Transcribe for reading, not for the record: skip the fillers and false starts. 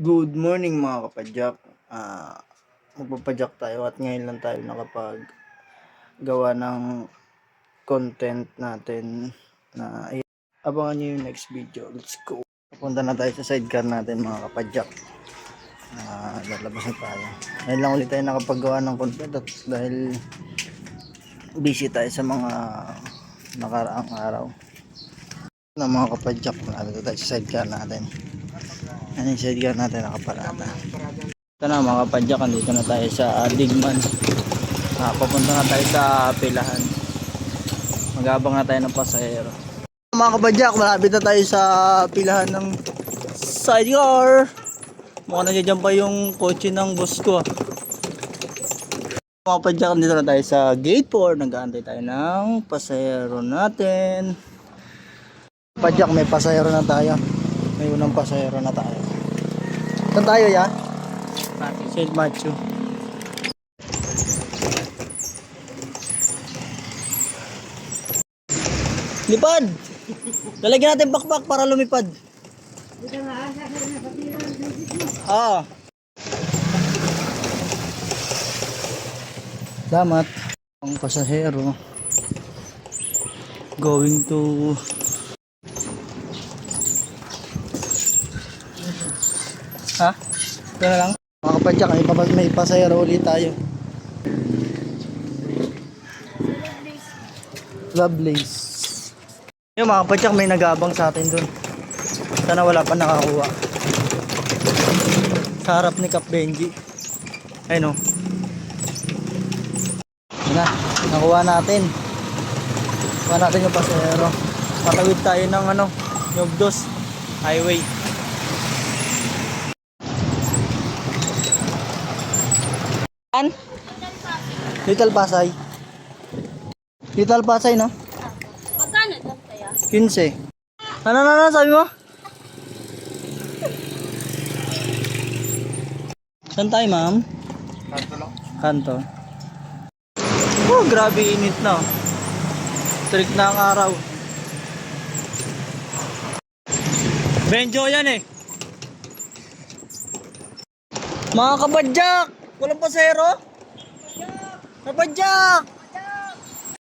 Good morning mga kapadyak. Magpapadyak tayo at ngayon lang tayo nakapaggawa ng content natin na abangan nyo yung next video. Let's go. Punta na tayo sa sidecar natin mga kapadyak. Lalabas na tayo. Ngayon lang ulit tayo nakapaggawa ng content at dahil busy tayo sa mga nakaraang araw na mga kapadyak. Nandito tayo sa sidecar natin. Ano yung sidecar natin nakaparada. Ito na mga kapadyak, andito na tayo sa Digman. Papunta na tayo sa pilahan. Mag-abang na tayo ng pasahero. Mga kapadyak, malapit na tayo sa pilahan ng sidecar. Mukhang nandiyan pa yung kotse ng boss ko. Mga kapadyak, andito na tayo sa gate 4. Nag-aantay tayo ng pasahero natin. Kapadyak, may pasahero na tayo. May unang pasahero na tayo. Saan tayo ya? St. Matthew. Lipad! Lalagyan natin bakbak para lumipad. Salamat. Ang pasahero going to ito na lang. Mga kapadyak, may pasahero ulit tayo. Lovelace. Yung mga kapadyak, may nag-aabang sa atin dun. Sana wala pa nakakuha. Sa harap ni Cap Benji. Ayun o. Yun na, nakuha natin. Nakuha natin yung pasahero. Matawid tayo ng Yogdos Highway. Little Pasay. Little Pasay, no? Magkano lang kaya? 15. Ano, sabi mo? Saan tayo, ma'am? Kanto lang. Kanto. Oh, grabe init na. Strict na ang araw. Benjo yan eh. Mga kabadyak! Walang pasero? Kabadyak!